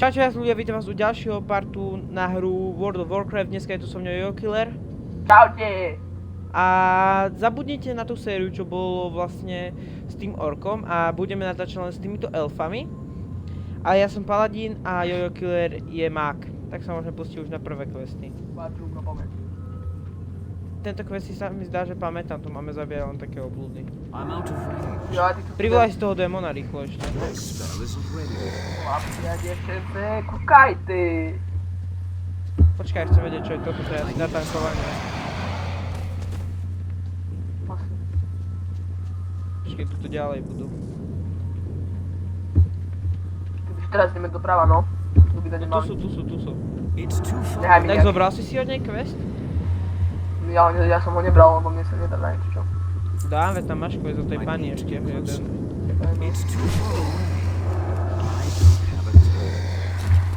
Čaute vás ľudia, vítam vás u ďalšieho partu na hru World of Warcraft. Dneska je tu so mnou Jojo Killer. Čaute! A zabudnite na tú sériu, čo bolo vlastne s tým orkom a budeme natáčať len s týmito elfami. A ja som paladín a Jojo Killer je mák. Tak sa môžeme pustiť už na prvé questy. Tento quest si sa mi zdá, že pamätám, tu máme zabíjať len také oblúdy. Privolaj si toho démona rýchlo ešte. Chlapia, devčence, kúkajte! Počkaj, chcem vedieť, čo je toto, to je asi na tankovanie. Počkaj, tuto ďalej budú. Kebyže teraz ideme doprava, no. Tu by to No nemali. tu sú. Nehaj mi Tak nejak. zobral si od nej quest? Ja som ho nebral, lebo mne sa nedá nájsť, čo? Dá, veď tam máš quest od tej pani ešte jeden.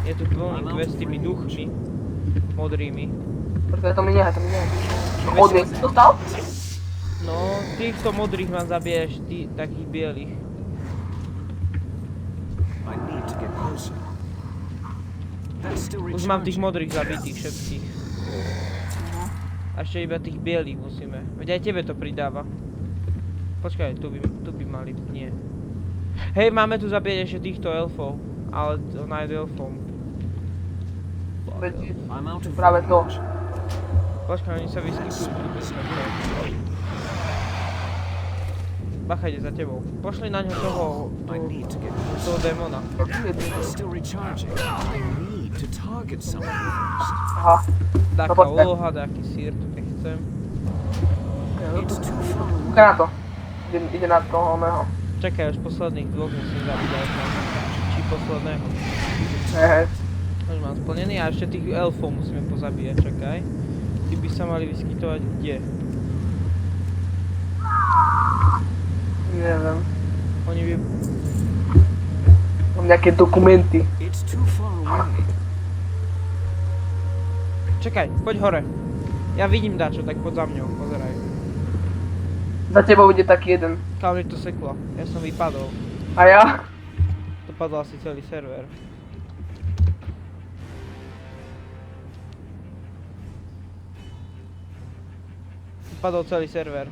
Je tu plný quest s tými duchmi. Modrými. Počkaj, to mi nehaj. Odmiek si dostal? No, týchto modrých mám zabiješ, ty takých bielých. Už mám tých modrých zabitých všetkých. A ešte iba tých bielých musíme. Veď aj tebe to pridáva. Počkaj, tu by mali, nie. Hej, máme tu zabíjať ešte týchto elfov. Ale ona je elfom. Práve to. Počkaj, oni sa vyskytujú tu bez toho. Bacha ide za tebou. Pošli na ňo toho démona. Aha. Taká počkaj. úloha, taký sír, to nechcem. Kúkaj na to. Ide na toho oného. Čakaj, už posledných dvoch musím zabiť aj tam. Či posledného. Hej. Už mám splnený a ešte tých elfov musíme pozabíjať, čakaj. Tí by sa mali vyskytovať kde? Neviem. Oni by... Mám nejaké dokumenty. Čakaj, poď hore. Ja vidím dačo, tak poď za mňou, pozeraj. Za tebou ide taký jeden. Kam mi to seklo, ja som vypadol. A ja? To padol asi celý server. Padol celý server.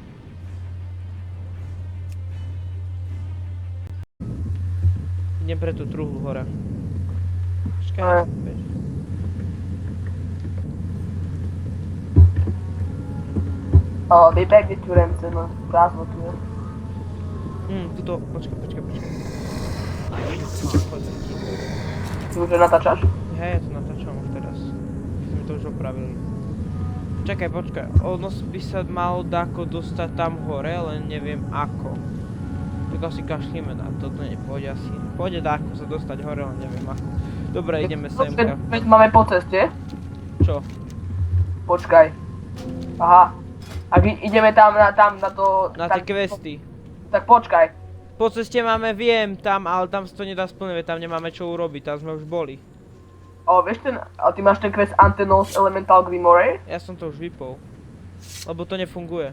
Idem pre tú truhlu hore. Počkaj, bež. Vypekne tu rence, no. Prázdno tu je. Tuto, počkaj. Poď. Ty už natáčaš? Hej, ja to natáčam už teraz. Sme to už opravili. Čakaj, počkaj. Ono by sa malo dáko dostať tam hore, len neviem ako. Tak asi kašlíme na to, to nepôjde asi. Pôjde dáko sa dostať hore, len neviem ako. Dobre, ideme semka. Veď máme po ceste. Čo? Počkaj. Aha. Ak ideme tam na to... Na tie questy. Tak počkaj. Po ceste máme, viem, tam, ale tam sa to nedá splniť, tam nemáme čo urobiť, tam sme už boli. Vieš ten... A ty máš ten quest Antenos Elemental Grimoire? Ja som to už vypol. Lebo to nefunguje.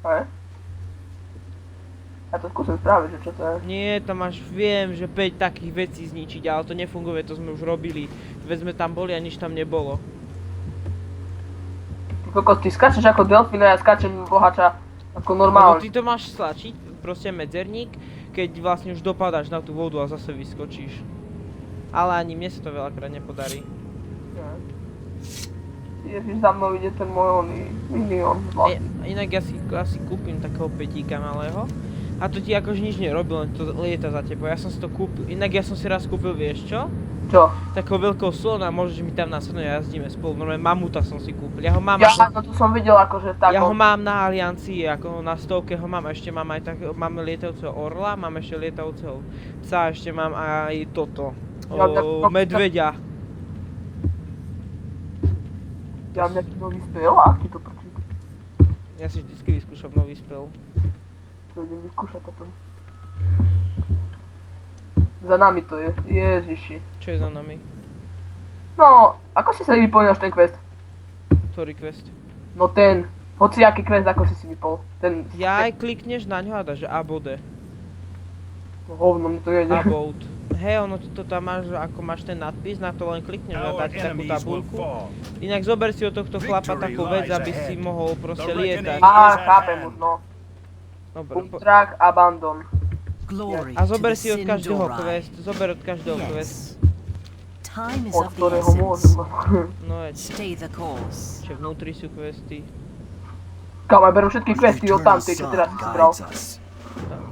Hej. Ja to skúsim spraviť, že čo to je. Nie, tam máš, viem, že 5 takých vecí zničiť, ale to nefunguje, to sme už robili. Veď sme tam boli a nič tam nebolo. Kokos, ty skačeš ako delfín a ja skačem bohača ako Lebo normálne. ty to máš stlačiť, proste medzerník, keď vlastne už dopadáš na tú vodu a zase vyskočíš. Ale ani mne sa to veľakrát nepodarí. Ježiš, za mnou ide ten môj minion. Inak ja si kúpim takého petíka malého. A to ti akože nič nerobí, len to lieta za tebou. Ja som si to kúpil, inak ja som si raz kúpil, vieš čo? Čo? Takého veľkého slona, môžeš mi tam nasadnúť a jazdíme spolu. Normálne mamuta som si kúpil. Ja ho mám, No to som videl akože tak. ja ho mám na aliancii, ako na 100 ho mám. Ešte mám aj tak, máme lietajúceho orla, mám ešte lietajúceho psa, ešte mám aj toto. Medveďa. Ja mám nejaký nový spell, aký to prčí? Ja si vždycky vyskúšam nový spell. To idem vyskúšať potom. Za nami to je, ježiši. Čo je za nami? No, ako si sa vyplňaš ten quest? Ktorý quest? No ten, hociaký quest, ako si vypol. Ja aj klikneš na ňo a dáš abode. No hovno, mi to jede. About. Hej, ono to tam máš, ako máš ten nadpis, na to len klikneš a dá ti takú tabuľku. Inak zober si od tohto chlapa takú vec, aby si mohol proste lietať. Chápem už, no. Dobre, Boomtrack, Abandon. a zober si od každého quest, zober od každého quest. Time is Od of the ktorého môžem. essence. No veď, Stay the course. že vnútri sú questy. Kámo, ja berú všetky questy od tamtej, čo teraz si bral.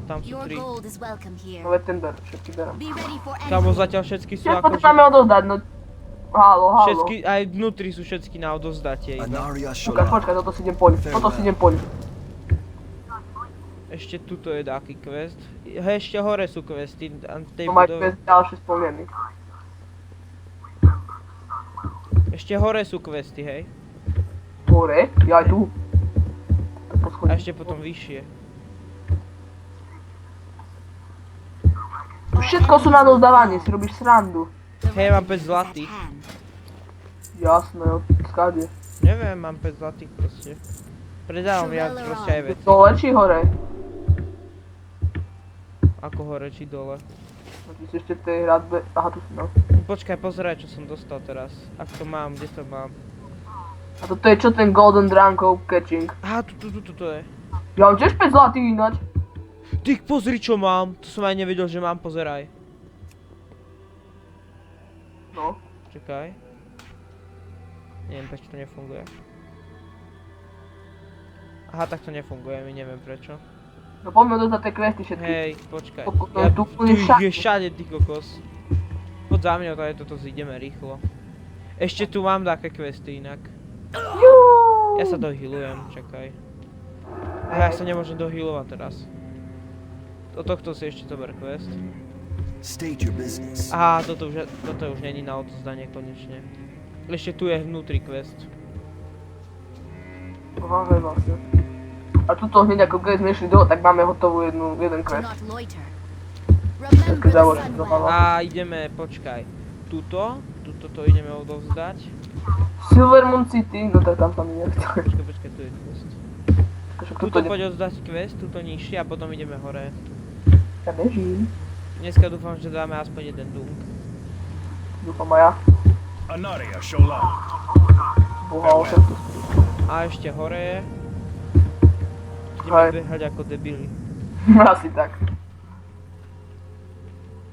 Tam sú Your 3. gold is welcome here. No veď ten ber, všetky berem. Be ready for Kámo, anything. zatiaľ všetky sú Ja ako... to máme odozdať, no. Halo. Všetky, aj vnútri sú všetky na odozdatie iba. Počkaj, toto si idem poľ. Toto si idem poľ. Ešte tuto je taký quest. Ešte hore sú questy. A tej To máš budove- quest ďalšie splnený. Ešte hore sú questy, hej. Hore? Ja aj tu. A ešte potom vyššie. Tu všetko sú na dozdávanie, si robíš srandu. Hej, mám 5 zlatých. Hand. Jasné, od skade. Neviem, mám 5 zlatých proste. Predávam ja proste aj veci. Dole či hore? Ako hore či dole. No ty si ešte v tej hradbe, aha tu si no. Počkaj, pozeraj čo som dostal teraz. Ak to mám, kde to mám. A toto je čo ten Golden Drankov catching? Aha, tu je. Ja mám tiež 5 zlatých ináč. Ty pozri čo mám, to som aj nevedel, že mám, pozeraj. No. Čakaj. Neviem prečo to nefunguje. Aha, tak to nefunguje, my neviem prečo. No poďme dozdať tie questy všetky. Hej, počkaj. Kokos, Ja, tu tu úplne ich všade. je všade, ty kokos. Poď za mňa, tady toto zídeme rýchlo. Ešte tu mám také questy inak. Ja sa dohealujem, čakaj. Aha, ja sa nemôžem dohealovať teraz. Do tohto si ešte dober quest. State your business. Aha, toto už není na odozdanie konečne. Ešte tu je vnútri quest. Aha, hej vlastne. A tuto hneď ako keď sme išli dole, tak máme hotovú jeden Do quest. not loiter. Remember the Založiť sun to, well. halo. A ideme, počkaj. Tuto to ideme odovzdať. Silver Moon City, no tak tam sa mi nechce. Počkaj, tu je quest. Takže Tuto tuto poď oddať quest, tuto nižšie a potom ideme hore. ja bežím. Dneska dúfam, že dáme aspoň jeden dunk. Dúfam aj ja. Anaria Shola. Boha, 8. A ešte hore je. Hej. Ideme behať ako debili. Asi tak.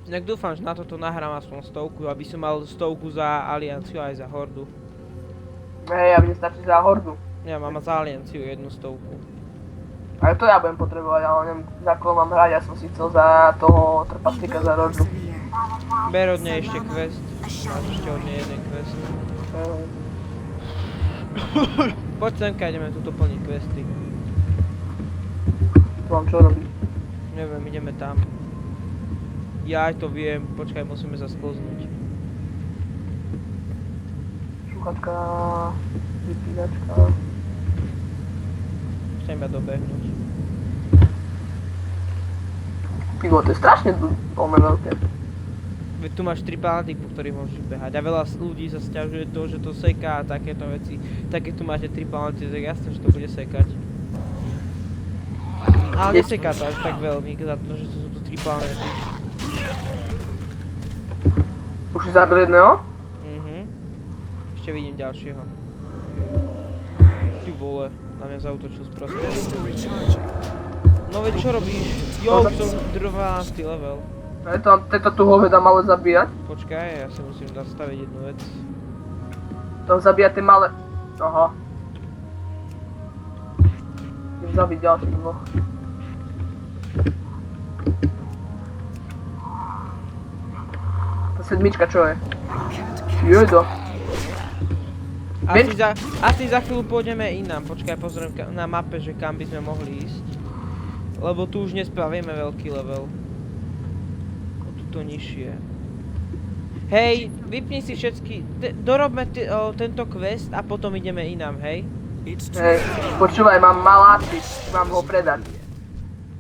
Inak dúfam, že na toto nahrám aspoň 100, aby som mal 100 za alianciu aj za hordu. Hej, ja mi nestačí za hordu. Ja mám za alianciu jednu 100. Ale to ja budem potrebovať, ale neviem, za koho mám hrať, ja som si chcel za toho trpaslíka za rodu. Persevere. Ber od nej ešte quest. Máš ešte od nej jeden quest. Poď semka, ideme tuto plniť questy. Tu mám čo robiť. Neviem, ideme tam. Ja aj to viem, počkaj, musíme sa sklznúť. Šuchačka, vypínačka. Chcem iba dobehnúť. Pivo, to je strašne veľké. Veď tu máš 3 planety, po ktorých môžeš behať a veľa ľudí sa sťažuje to, že to seká a takéto veci. Tak keď tu máte 3 planety, tak jasné, že to bude sekať. Ale neseká to až tak veľmi, za to, že to sú tu 3 planety. Už si zabil jedného? Ešte vidím ďalšieho. Ty vole, na mňa zautočil sprostý. No veď čo robíš? Jo, som 12. level. Tento tu hoveda malo zabíjať. Počkaj, ja si musím nastaviť jednu vec. To zabíja tie malé... Aha. Idem zabiť ďalších dvoch. Tá sedmička čo je? Jedo. Asi za chvíľu pôjdeme inám. Počkaj, pozriem na mape, že kam by sme mohli ísť. Lebo tu už nespravíme veľký level. Tuto nižšie. Hej, vypni si všetky, dorobme tento quest a potom ideme inám, hej? Hej, počúvaj, mám maláci, mám ho predať.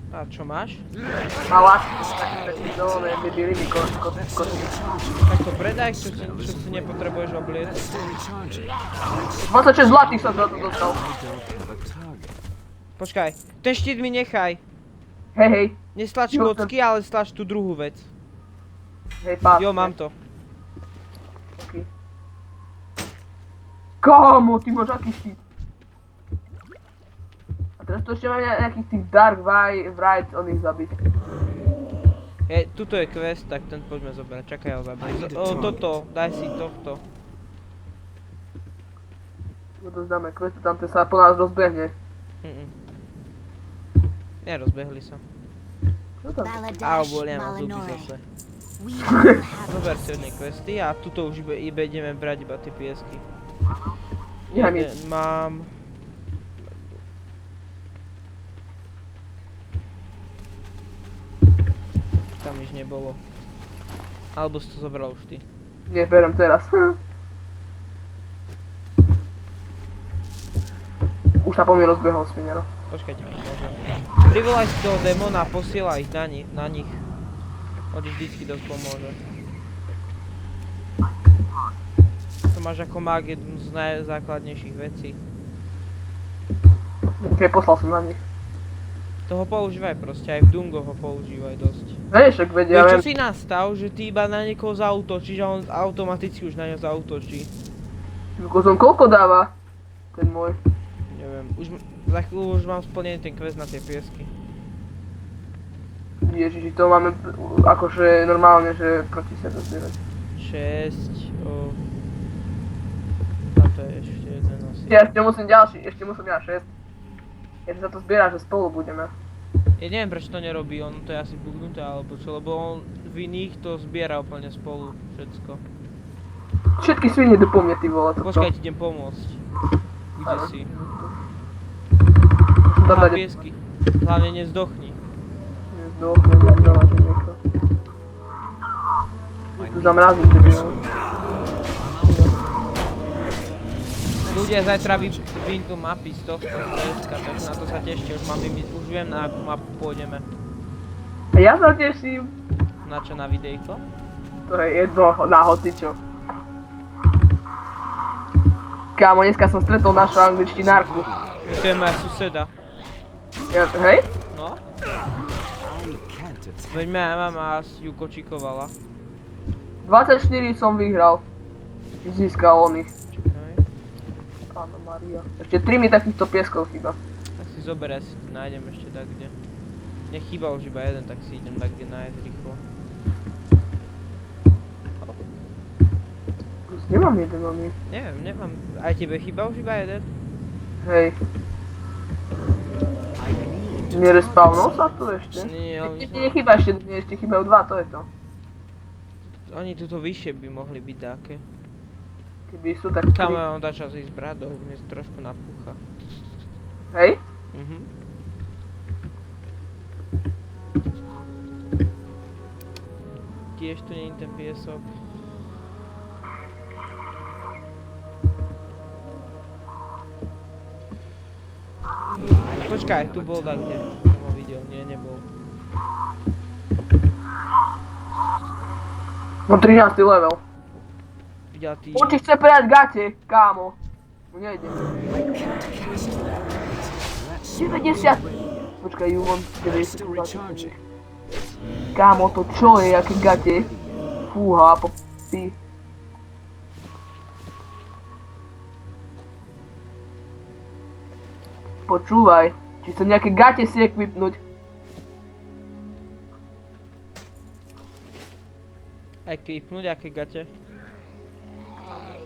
A čo máš? Maláci, taký dole, debili mi Tak to predaj, čo si nepotrebuješ obliecť. 26 zlatých som za to dostal. Počkaj, ten štít mi nechaj. Hej, hej. Neslač Jo, kocky, ale slač tú druhú vec. Hej, pás. Jo, mám to. Kámo, ty máš aký štít. A teraz tu ešte mám nejakých tých Dark Bright oných zabiť. Tuto je quest, tak ten poďme zobrať. Čakaj, ho zabiť. Toto, daj si tohto. Odozdáme questu, tam ten sa po nás rozbehne. Nerozbehli sa. Čo tam? Au, Baladash bolia ma zuby Malinore. zase. We will have Zober si od nej questy a tuto už ideme brať iba tie piesky. Ja mi. Jeden mám. Tam nič nebolo. Alebo si to zobral už ty. Nie, berem teraz. Už sa po mne rozbehol svinero. Počkajte, môžem. Privolaj si toho démona a posielaj ich na nich. On ti vždycky dosť pomôže. To máš ako mag jednu z najzákladnejších vecí. Keď poslal som na nich. Toho používaj proste, aj v Dungo ho používaj dosť. Hej, však vedia, Čo viem. si nastav, že ty iba na niekoho zaútočíš a on automaticky už na ňo zaútočí. Koľko dáva? Ten môj. Neviem, za chvíľu už mám splnený ten quest na tie piesky. Ježiši, to máme akože normálne, že proti sebe zbierať. 6, a to je ešte jeden asi. Ja ešte musím ďalší, ešte musím ja 6. Ešte sa to zbiera, že spolu budeme. Ja neviem prečo to nerobí, on to je asi bugnuté alebo čo, lebo on v iných to zbiera úplne spolu všetko. Všetky svine idú po mne, ty vole, toto. Počkaj, ti idem pomôcť. Kde Áno. si? Tam Má dať piesky. Hlavne nezdochni. niekto. Tu zamrazím tebe, no. Ľudia zajtra vypnú mapy z tohto CSka, takže na to sa tešte, už viem na akú mapu pôjdeme. A ja sa teším. Na čo, na videjko? To je jedno na hocičo. Kámo, dneska som stretol našu angličtinárku. To je moja suseda. Hej? No? I can't attack. Veď moja mama ju kočikovala. 24 som vyhral. Získal on ich. Čakaj. Pána Maria. Ešte 3 mi takýchto pieskov chýba. Tak si zober, ja si to nájdem ešte tak kde. Nech chýba už iba jeden, tak si idem tak kde nájsť rýchlo. Nemám jeden oný. Neviem, nemám. Aj tebe chýba už iba jeden? Hej. Nerespawnol sa tu ešte? Nie, Ešte nechýba ešte chýbajú 2, to je to. Oni tuto vyššie by mohli byť také. Keby sú tak Tam 3. on začal ísť bradou, mne sa trošku napúcha. Hej? Tiež tu nie je ten piesok. Počkaj, tu bol tak kde. Som ho videl, nie, nebol. Mám 13. level. Videl ty. On ti chce predať gate, kámo. No nejde. 90. Počkaj, ju mám 90. Still recharging. Kámo, to čo je, aké gate? Fúha, po pí. Počúvaj, či sa nejaké gate si equipnúť. Aj kýpnúť, aké gate.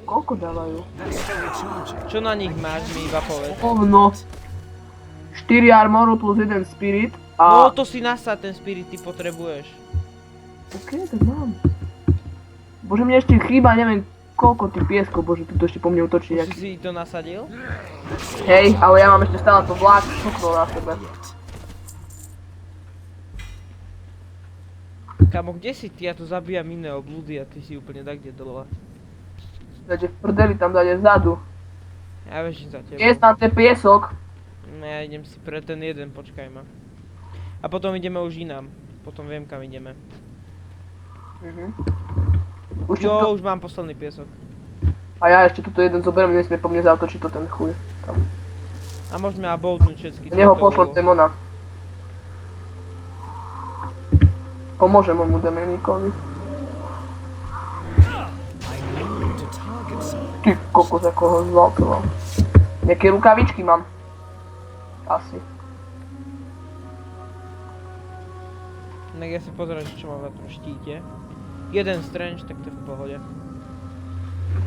Koľko dávajú? That's still recharging. Čo na nich máš, mi iba povedz. Ovno. 4 armoru plus 1 spirit No a... to si nasad ten spirit, ty potrebuješ. OK, tak mám. Bože, mne ešte chýba, neviem koľko tých pieskov, bože, tu to ešte po mne utočí Už nejaký. si to nasadil? Hej, ale ja mám ešte stále to vlák šuklo na sebe. Kámo, kde si ty? Ja tu zabíjam iné obludy a ty si úplne tak kde dole. Takže v prdeli tam dať vzadu. Ja vežím za teba. Je tam ten piesok. No ja idem si pre ten jeden, počkaj ma. A potom ideme už inám. Potom viem kam ideme. Už Jo, to... už mám posledný piesok. A ja ešte tuto jeden zoberiem, nesmie po mne zautočiť to ten chuj. Tam. A môžeme a boltnúť všetky. Z neho čo to pošlo bolo. demona. Pomôžem mu Dominikovi. Ty kokos, ako ho zvaltoval. Nejaké rukavičky mám. Asi. Tak ja si pozerám, čo mám na tom štíte. Jeden strange, tak to je v pohode.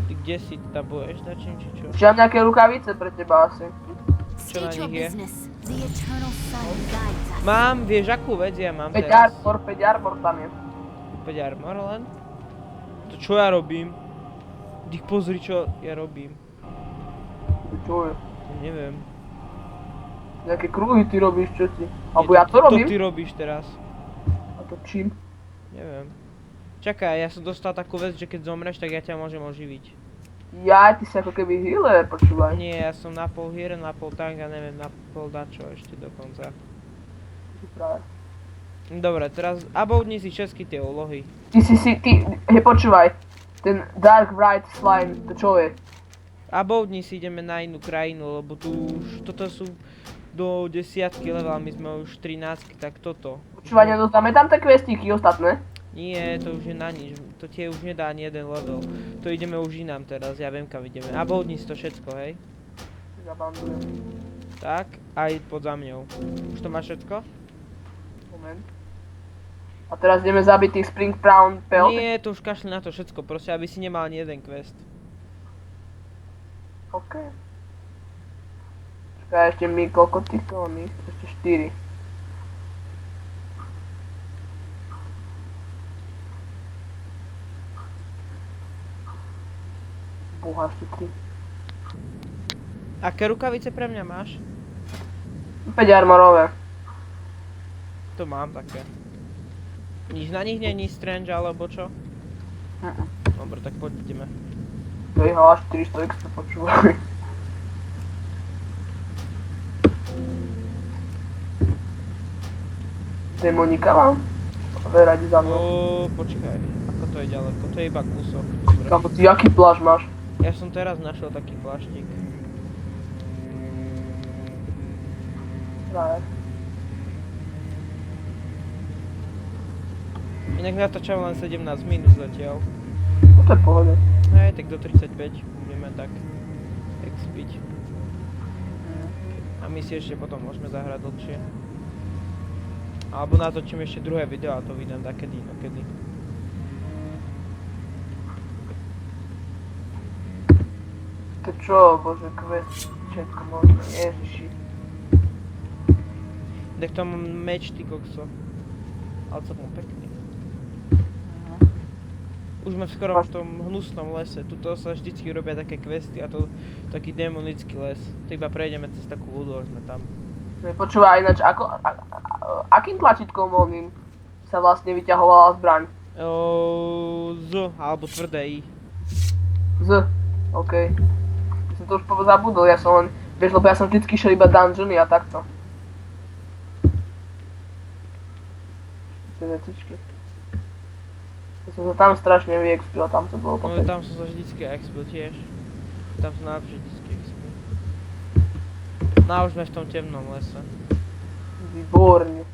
Ty kde si, ty tam budeš na čím, či čo? Ešte mám nejaké rukavice pre teba asi. Čo na State your nich je? business. The eternal sun guides us. Mám, vieš akú vec ja mám 5 teraz? armor tam je. 5 armor len? To čo ja robím? Ty pozri čo ja robím. Čo je? Neviem. Nejaké kruhy ty robíš, čo ti? Alebo Nie, ja to robím? To ty robíš teraz. A to čím? Neviem. Čakaj, ja som dostal takú vec, že keď zomreš, tak ja ťa môžem oživiť. Ja, ty si ako keby healer, počúvaj. Nie, ja som na pol hier, na pol tank a neviem, na pol dačo ešte dokonca. Práve. Dobre, teraz aboudni si všetky tie úlohy. Hej, počúvaj. Ten Dark Bright Slime, to čo je? Aboudni si ideme na inú krajinu, lebo tu už, toto sú do 10 level, my sme už 13, tak toto. Počúvaj, nedostáme tam tie questíky ostatné? Nie, to už je na nič, to tie už nedá ani jeden level. To ideme už inám teraz, ja viem kam ideme. Aboudni si to všetko, hej? Zabandujem. Tak, aj pod za mňou. Už to máš všetko? Moment. A teraz ideme zabiť tých Spring Brown Pelt. Nie, to už kašli na to všetko, proste aby si nemal ani jeden quest. OK. Čakaj, ešte mi koľko týchto mám ich? Ešte 4. Boha, ešte 3. Aké rukavice pre mňa máš? 5 armorové. To mám také. Nič na nich není strange alebo čo? Dobre, tak poďme. To je až 400 XP, počúvaj. Demonika mám? Verať za mnou. Počkaj, ako to je ďaleko? To je iba kúsok. Dobre. Kámo, ty aký plášť máš? Ja som teraz našiel taký pláštik. Práve. Inak natáčam len 17 minút zatiaľ. No to je v pohode. Hej, tak do 35 budeme tak expiť. A my si ešte potom môžeme zahrať dlhšie. Alebo natočím ešte druhé video a to vydám takedy, no kedy. To čo, bože, quest, všetko možné, ježiši. Tak to mám meč, ty kokso. Ale to bol pekný. Už sme skoro v tom hnusnom lese, tuto sa vždycky robia také questy a to taký demonický les. To iba prejdeme cez takú vodu a sme tam. Počúvaj, ináč, akým tlačítkom oným sa vlastne vyťahovala zbraň? Z, alebo tvrdé I. Z, OK. Ja som to už zabudol, ja som len, vieš, lebo ja som vždycky šiel iba dungeony a takto. Tie vecičky. Ja som sa tam strašne vyexpil a tam to bolo No potom. tam som sa vždycky expil tiež. Tam som najlepšie vždycky expil. No a už sme v tom temnom lese. Výborne.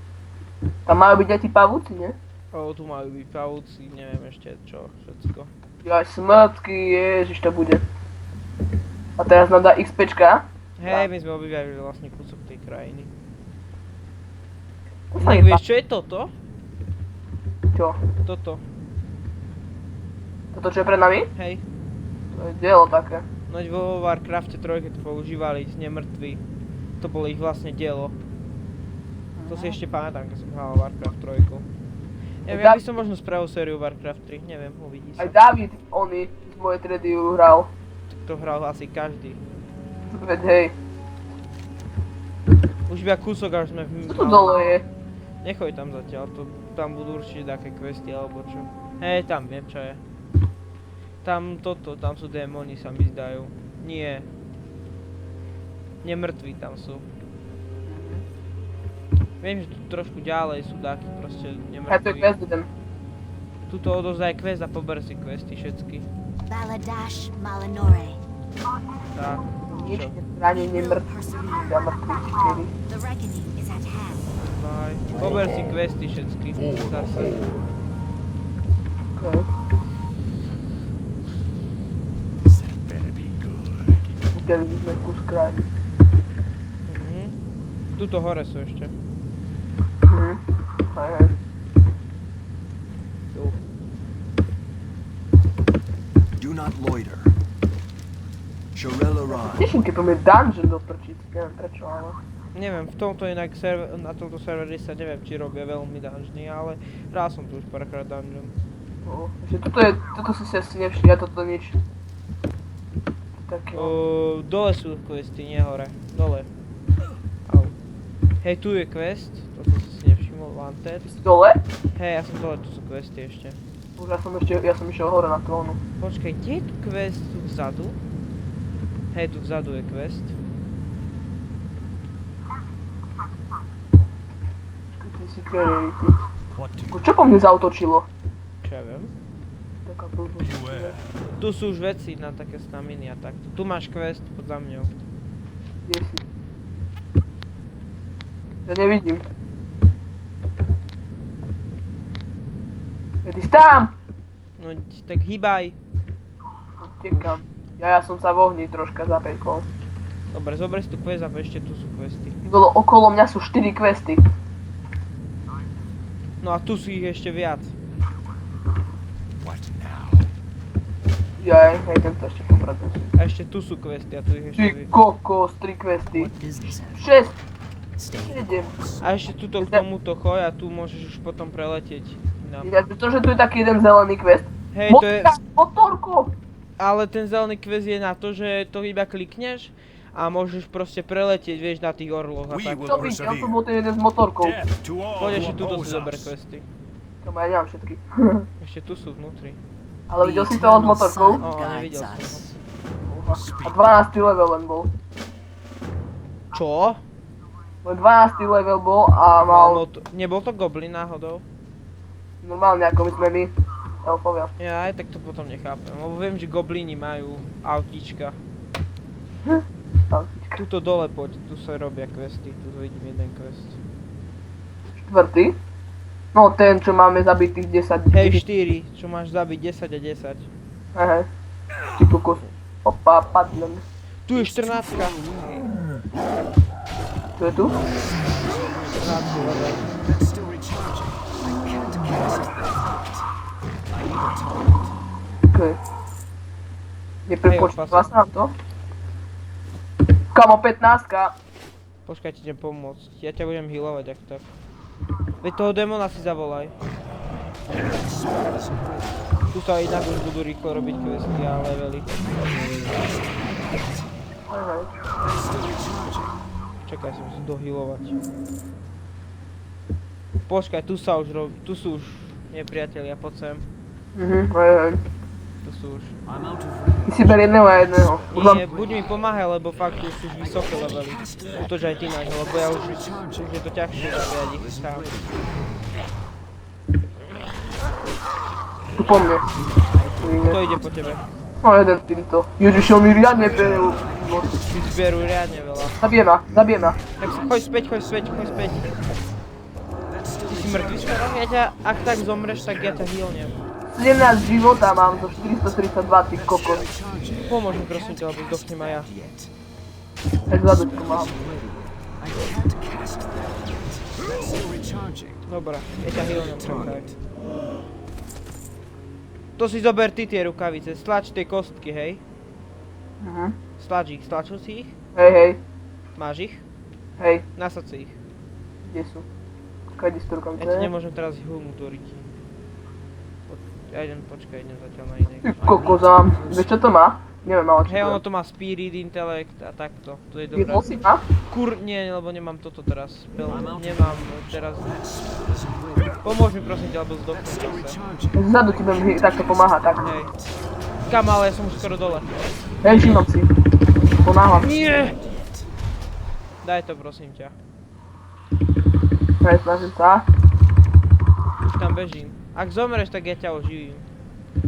Tam majú byť aj tí pavúci, nie? Tu majú byť pavúci, neviem ešte čo, všetko. Aj smrtky, ježiš to bude. A teraz nám dá XPčka. Hej, my sme objavili vlastne kúsok tej krajiny. To sa Inak mi vieš, čo je toto? Čo? Toto, Toto čo je pred nami? hej. To je dielo také. No vo Warcrafte 3 to používali nemrtví. To bolo ich vlastne dielo. To si ešte pamätám, keď som hral Warcraft 3. Neviem, ja by som možno spravil sériu Warcraft 3, neviem, uvidí Aj sa. David, ony, z mojej tredy ju hral. Tak to hral asi každý. Veď hej, Už iba kúsok, až sme v... čo tu dole je? Nechoj tam zatiaľ, tam budú určite také questy alebo čo. Hej, tam viem čo je. Tam tam sú démoni sa mi zdajú. Nie. Nemrtví tam sú. Viem, že tu trošku ďalej sú takí proste Ja to je nemrtví. quest idem. Tuto odozdaj quest a pober si questy všetky. Baladash Malinore. Tak. Nič, Čo? zranenie Will mŕtvych. persevere. Ja mŕtvych 4. The reckoning is at hand. Bye. Pober si questy všetky. Zase. Okay. This had better be Videli sme kus krajiny. Tuto hore sú ešte. Hej. Tu. Do not loiter. Shorel Aran. Teším, keď poviem dungeon do prčic, neviem prečo, ale... Neviem, v tomto inak na tomto serveri sa neviem, či robia veľmi dungeony, ale hral som tu už párkrát dungeon. No, ešte toto si asi nevšiml, ja toto nič. Také... Dole sú questy, nie hore. Dole. Au. Hej, tu je quest, toto si nevšimol, Wanted. Dole? Hej, ja som dole, tu sú questy ešte. Už ja som išiel hore na trónu. Počkaj, kde je tu quest tu vzadu? Hej, tu vzadu je quest. Ty si creativity. What do Čo po mne zautočilo? Čo ja viem. Taká blbosť. Tu sú už veci na také staminy a takto. Tu máš quest podľa mňou. Kde si? Ja nevidím. Ty si tam! No tak hýbaj. Utekam. Ja som sa v ohni troška zapekol. Dobre, zober si tu quest a ešte tu sú questy. Bolo okolo mňa sú 4 questy. No a tu sú ich ešte viac. what now? Ja hej, tento ešte popradol. A ešte tu sú questy a tu ich ešte Ty viac. kokos, 3 questy. What business have 6, Stay 7. A ešte tuto k tomuto choď a tu môžeš už potom preletieť. No. Ja, pretože tu je taký jeden zelený quest. Hej, to je... Motorko! Ale ten zelený quest je na to, že to iba klikneš a môžeš proste preletieť, vieš, na tých orloch a We tak. will To videl, to bol ten jeden s motorkou. Death to all Poď who ešte tuto si oppose zober us. questy. Kam ja nemám všetky. Ešte tu sú vnútri. Ale videl si toho s motorkou? O, guides nevidel som us. ho. A 12. level len bol. Čo? Len 12. level bol a mal Nebol to goblin náhodou? normálne ako my sme my. Elfovia. Ja aj tak to potom nechápem, lebo viem, že goblíni majú autíčka. Autička. Tuto dole poď, tu sa robia questy, tu vidím jeden quest. 4. No ten, čo máme zabitých 10. Hej, 4, čo máš zabiť 10 a 10. Hej. Ty kokos. Opa, padnem. Tu je 14. Čo je tu? 14 level. That's still recharging. I can't cast that. I need a taunt. Okay. Neprepočítal Hej, sa nám to? Kamo, 15. Počkaj, ti idem pomôcť, ja ťa budem healovať ak tak. Veď toho démona si zavolaj. Tu sa inak už budú rýchlo robiť questy a levely. Hej. That's still recharging. Čakaj, sa musím dohealovať. Počkaj, tu sa už robí, tu sú už nepriatelia, poď sem. Hej. Tu sú už. I'm out of Ty si ber jedného a jedného. Už mám... Nie, buď mi pomáhaj, lebo fakt už sú vysoké levely. Útoč aj ty naň, lebo ja už je to ťažšie zabíjať ich sám. Tu po mne. Kto ide po tebe? No jeden týmto. Ježiš, on mi riadne bere. Ty zberú riadne veľa. Zabije ma. Tak choď späť. Ty si mŕtvý skoro? Ja ťa, ak tak zomreš, tak ja ťa healnem. 17 života mám zo 432, ty kokos. Pomôž mi prosím ťa, lebo zdochnem aj ja. yet. Tak zadu tu mám. I can't cast that. That's still recharging. Dobrá, ja ťa healnem, čakaj. To si zober ty tie rukavice, stlač tie kostky, hej? Stlač ich, stlačil si ich? Hej. Máš ich? Hej. Nasad si ich. Kde sú? Kde sú rukavice? Ja ti nemôžem teraz hulnúť do ryti. Ja idem, počkaj, idem zatiaľ na inej. Ty kokos, mám. Vieš čo to má? Neviem, ale čo Hej, to ono je. to má spirit, intelekt a takto. To je Ty dobré. si má? Nie, lebo nemám toto teraz. Nemám teraz. Pomôž mi prosím ťa, lebo zdохnem Still zase. recharging. Zadu ti budem takto pomáhať, tak. Hej. Kam, ale ja som už skoro dole. Hej, všimám si. Pomáham. Nie! Daj to prosím ťa. Hej, snažím sa. Už tam bežím. Ak zomreš, tak ja ťa oživím.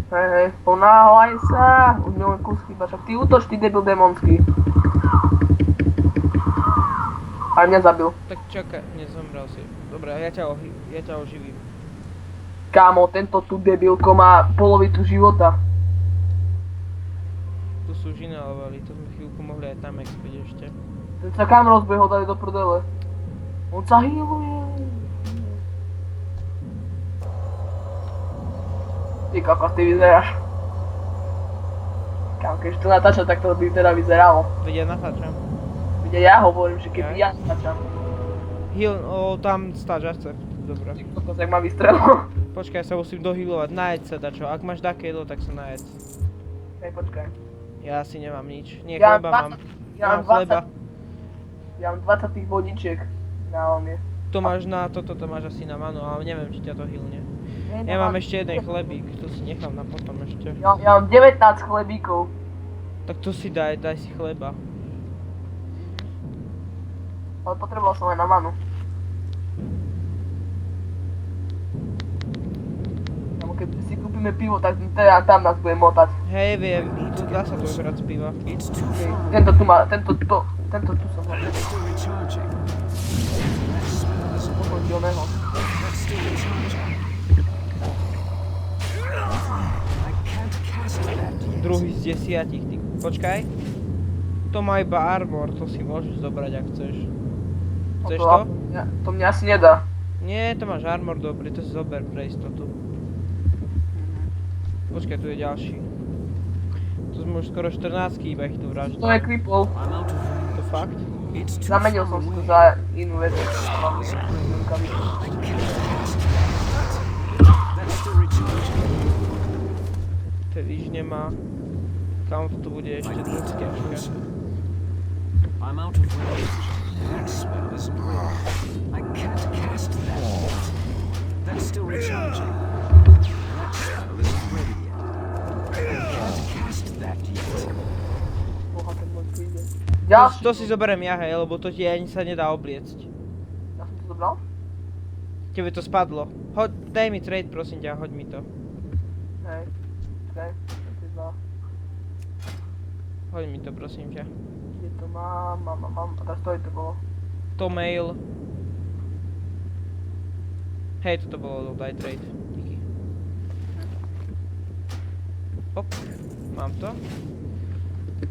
Hej, ponáhľaj sa. Už mi len kus chýba, však ty útoč, ty debil démonský. A mňa zabil. Tak čakaj, nezomrel si. Dobre, ja ťa oživím. Kámo, tento tu debilko má polovicu života. Tu sú sú už iné levely, to sme chvíľku mohli aj tam expiť ešte. Ten sa kam rozbehol tady do prdele. On sa healuje. Ty kokos, ty vyzeráš. Kámo, keď to natáčam, tak to by teda vyzeralo. Veď ja natáčam. Veď ja hovorím, že keby ja natáčam. Heal, tam stáč, chce. Dobre. Ty kokos, jak ma vystrelil. Počkaj, sa musím dohealovať, najeď sa dačo. Ak máš také jedlo, tak sa najeď. Hej, počkaj. Ja asi nemám nič. Nie, Ja chleba mám mám. 20 ja mám Mám chleba. Ja mám 20 tých vodičiek na omie. To máš na toto, to máš asi na manu, ale neviem, či ťa to healne. Ja mám ešte jeden chlebík, to si nechám na potom ešte. Ja mám 19 chlebíkov. Tak to si daj si chleba. Ale potreboval som aj na manu. Kámo, keď si kúpime pivo, tak teda tam nás bude motať. Hej, viem, dá sa to vybrať z piva. It's too Hej, far. tento tu má, tento tu som mal. That's still recharging. That spell isn't Pochod do neho. That's still recharging. I can't cast that yet. Druhý z 10, ty. Počkaj. To má iba armor, to si môžeš zobrať, ak chceš. Chceš to? To mne asi nedá. Nie, to máš armor dobrý, to si zober pre istotu. Počkaj, tu je ďalší. To sme už skoro 14 iba ich tu vraždili. To je kripol. I'm out of range. To fakt? It's too Zamenil far som si to away. za inú vec. Mám rukavicu. I can't cast that yet. That's still recharging. To víš, nemá. Kam to bude I ešte need dosť to get ťažké. closer. I'm out of range. That spell isn't ready. I can't cast that yet. That's still recharging. That spell isn't ready yet. I can't cast that yet. Boha, ten môj príde. To Ďalší. si zoberiem ja, hej, lebo to ti ani sa nedá obliecť. Ja som to zobral? Tebe to spadlo. Daj mi trade, prosím ťa, hoď mi to. Hej. Čakaj. Ty dva. Hoď mi to, prosím ťa. Kde to mám? Mám. A teraz to to bolo. To mail. Hej, toto bolo, daj trade. Díky. Hop, mám to.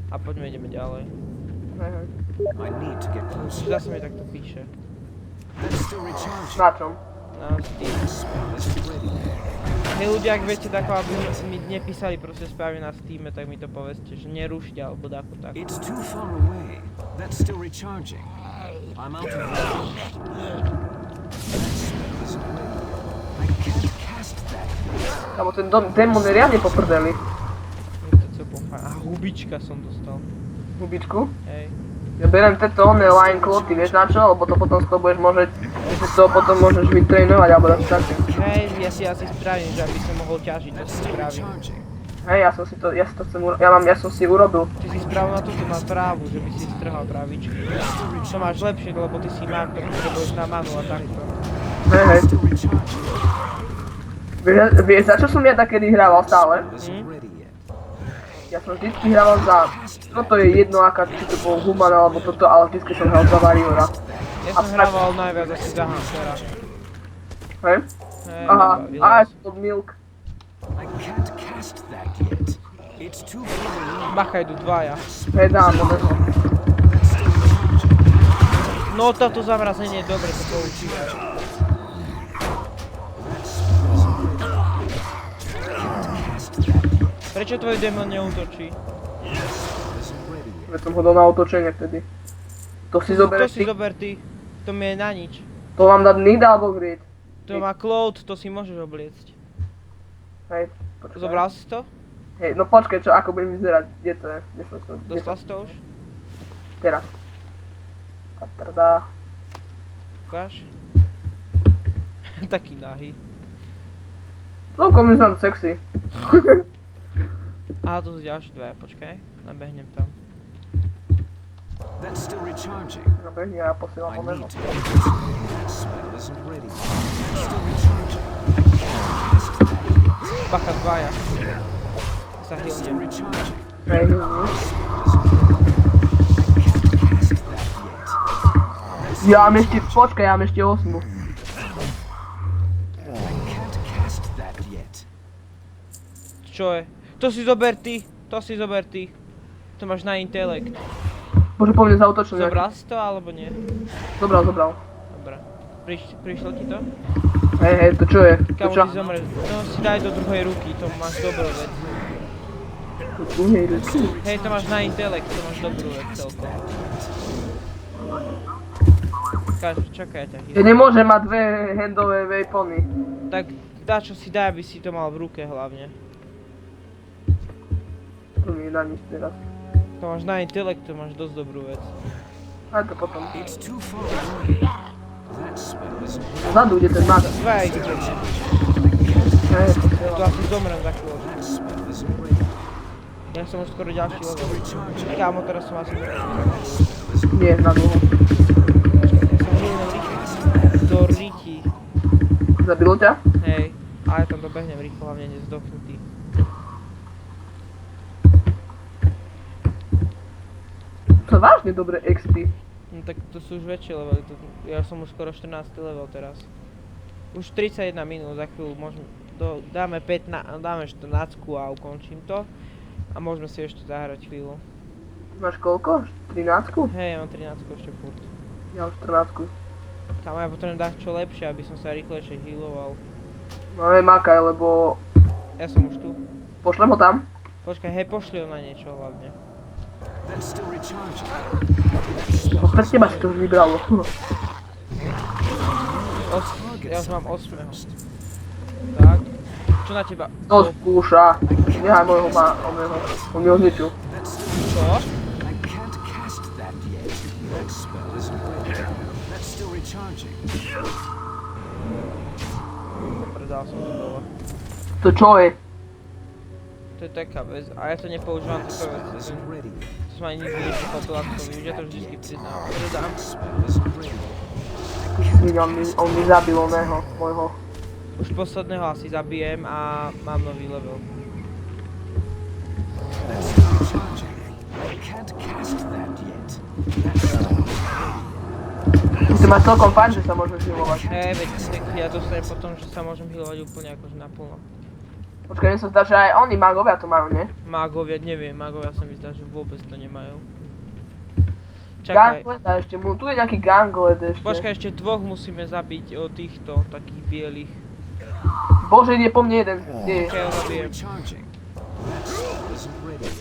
A poďme, ideme ďalej. Hej, hej. I need to get closer. Zase mi takto píše. That's still recharging. Na čom? Na Steam. That spell isn't ready yet. Hej ľudia, ak viete tako, aby mi nepísali proste správy na Steame, tak mi to povedzte, že nerušte alebo dáko tak. It's too far away. That's still recharging. I'm out of range. That spell isn't ready. I can't cast that yet. Kámo, ten démon je riadne poprdeli. To je celkom fajn. A hubička som dostal. Hubičku. Hej. Ja berem tieto one line kloty, vieš na čo? Lebo to potom z toho budeš môžeš, že si to potom môžeš vytrénovať alebo dať také. Hej, ja si asi spravím, že aby som mohol ťažiť, to That's si still spravím. recharging. Hej, ja som to chcem ja som si urobil. Ty si spravil na toto na trávu, že by si strhal trávičky. To máš lepšie, lebo ty si mák, to potrebuješ na manu a takto. Hej, hej. Still recharging. Vieš, za čo som ja takedy hrával stále? Isn't ready yet. Ja som vždycky hrával za... Toto je jedno aká, či to bol Human alebo toto, ale vždycky som hral za Warriora. Ja som hrával najviac asi za Huntera. Hej? Hej, Aha, bavilo a sa. to Milk. I can't cast that yet. It's too far away. Bacha, idú dvaja. Hej, dám, moment. That's still recharging. No toto zamrazenie je dobre, to používa. Prečo tvoj démon neútočí? Veď som ho dal na otočenie vtedy. To si To zobereš si ty? zober ty. To mi je na nič. To mám dať nid alebo grid? To má cloud, to si môžeš obliecť. Hej, počkaj. Zobral si to? Hej, no počkaj, čo, ako budem vyzerať? Kde to je? Kde som to? Dostal si to už? Teraz. Katrdá. Ukáž. Taký nahý. Celkom mi znám sexy. Aha, to sú ďalšie dve, počkaj. Nabehnem tam. That's still recharging. Nabehni a ja posielam I moment. need to get closer. That spell isn't ready. That's still recharging. I can't cast that. Bacha, dvaja. Sa That's still healnem. recharging. Hej, Spell isn't ready. I can't cast that yet. ja mám ešte, počkaj, ja mám ešte 8. I can't cast that yet. Čo je? To si zober ty. To si zober ty. to máš na intelekt. Bože, po mne zautočil nejaký. Zobral si to alebo nie? Zobral. Dobre. Prišlo ti to? Hej, to čo je? To Kámo, čo? ty zomreš. No si daj do druhej ruky, to máš dobrú vec. To druhej ruky. Hej, to máš na intelekt, to máš dobrú vec celkom. Čakaj, ja ťa Ja chýlim. nemôžem mať dve handové weapony. Tak dá čo si daj, aby si to mal v ruke hlavne. To mi je na nič teraz. To máš na intelekt, to máš dosť dobrú vec. A to potom. It's too far away. That spell isn't ready. Zadu ide ten mag. Dva ich ide. Hej, to To je. asi zomrem za chvíľu. That spell isn't ready. Ja som už skoro ďalší That's level. still recharging. Kámo, teraz som asi... Nie, na dlho. Ja som hýlnem rýchlo. Do riti. Zabilo ťa? Hej. Ale tam dobehnem rýchlo, hlavne nezdochnutý. To vážne dobré XP. No tak to sú už väčšie levely, ja som už skoro 14. level teraz. Už 31 minút, za chvíľu môžeme, dáme 14 a ukončím to. A môžeme si ešte zahrať chvíľu. Máš koľko? 13? Hej, ja mám 13 ešte furt. Ja mám 14. Kámo, ja potrebujem dať čo lepšie, aby som sa rýchlejšie healoval. No nemakaj, lebo... Ja som už tu. Pošlem ho tam? Počkaj, hej, pošli ho na niečo hlavne. That's still recharging. No pre teba si to už vybralo. Ja už mám 8. Tak. Čo na teba? To skúša. Nehaj môjho on mi ho zničil. That's still Čo? I can't cast that yet. That spell isn't ready. That's still recharging. Predal som to dole. To čo je? To je taká vec, a ja to nepoužívam také veci. Isn't ready. To som ani nikdy nechopil, ako to vím, ja to vždycky priznám. Predám. Spell isn't ready. On mi zabil oného, môjho. Už posledného asi zabijem a mám nový level. That's still recharging. I can't cast that yet. That's still Ty máš celkom fajn, že sa môžeš healovať. Hej, veď ja dostanem potom, že sa môžem healovať úplne akože naplno. Počkaj, mne sa zdá, že aj oni magovia to majú, nie? Mágovia, neviem, mágovia sa mi zdá, že vôbec to nemajú. Čakaj, Gangled a ešte mu, tu je nejaký gangled ešte. počkaj, ešte dvoch musíme zabiť o týchto, takých bielých. Bože, ide po mne jeden. Kde je? Počkaj, ja ho zabijem. recharging. That spell isn't ready.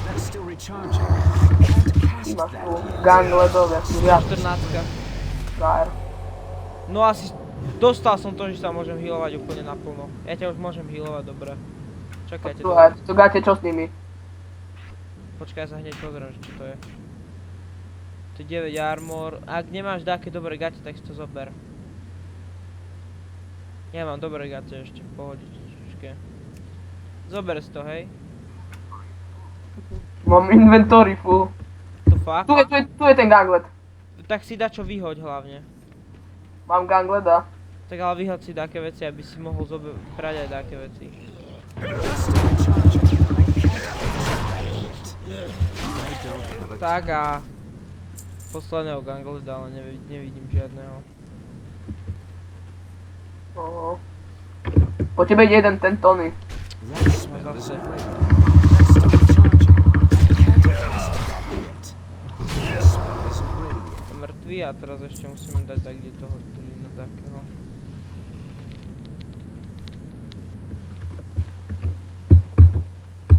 That's still recharging. I Ty can't máš cast tu that yet. gangledovia, sú viac. 14. Frajer. No asi dostal som to, že sa môžem healovať úplne naplno. Ja ťa už môžem healovať, dobre. Čakajte, Tu aj, to gáte čo s nimi? počkaj, ja sa hneď pozriem, že čo to je. To je 9 armor. Ak nemáš také dobré gate, tak si to zober. Ja mám dobré gate ešte, pohodičke. Zober si to, hej. Mám inventory full. To fakt? Tu je ten gangled. Tak si dá čo vyhoď hlavne. Mám gangleda. Tak ale vyhoď si také veci, aby si mohol brať aj také veci. That's still recharging. I don't have a Tak a posledného gangleda, ale nevidím žiadneho. Oho. Po tebe ide jeden ten Tony. That spell isn't ready. That's still recharging. I can't cast that yet. That spell isn't ready yet. Je mŕtvý a teraz ešte musíme dať tak, kde toho tulína takého.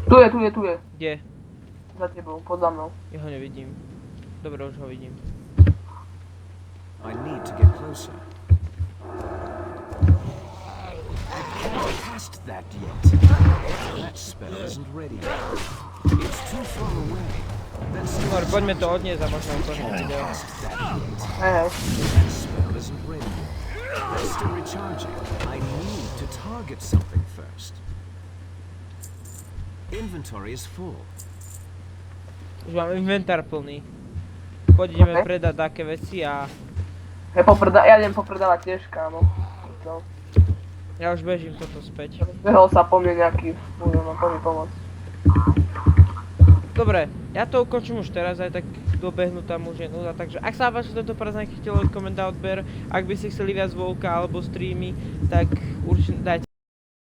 Tu je. Kde? Za tebou, podľa mnou. Ja ho nevidím. Dobre, už ho vidím. I need to get closer. I can't cast that yet. That spell isn't ready. It's too far away. That's still Dobre, poďme to odniesť a možno ukončiť video. cast that yet. Hej. That spell isn't ready. That's still recharging. I need to target something first. Inventory is full. Už mám inventár plný. Poď ideme Ok. predať také veci a Ja idem popredávať tiež, kámo. No. ja už bežím toto späť. Zbehol sa po mne nejaký, budem vám po mi pomôcť. Dobre, ja to ukončím už teraz, aj tak dobehnú tam už je nuda, takže ak sa vám páči tento prázdnik, chcete komentár odber, ak by ste chceli viac Volka alebo streamy, tak určite dajte